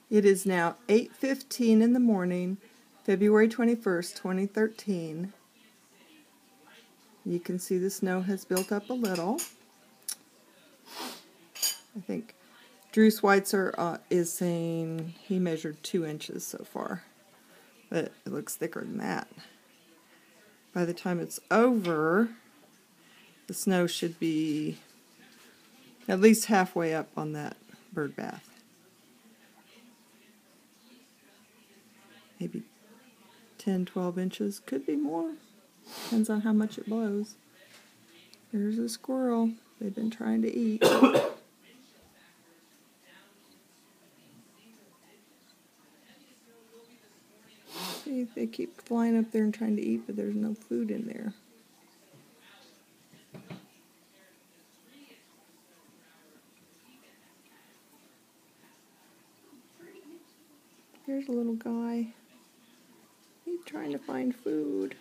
It is now 8:15 in the morning, February 21st, 2013. You can see the snow has built up a little. I think Drew Schweitzer is saying he measured 2 inches so far, but it looks thicker than that. By the time it's over, the snow should be at least halfway up on that bird bath. Maybe 10, 12 inches. Could be more. Depends on how much it blows. There's a squirrel. They've been trying to eat. See, they keep flying up there and trying to eat, but there's no food in there. Here's a little guy. He's trying to find food.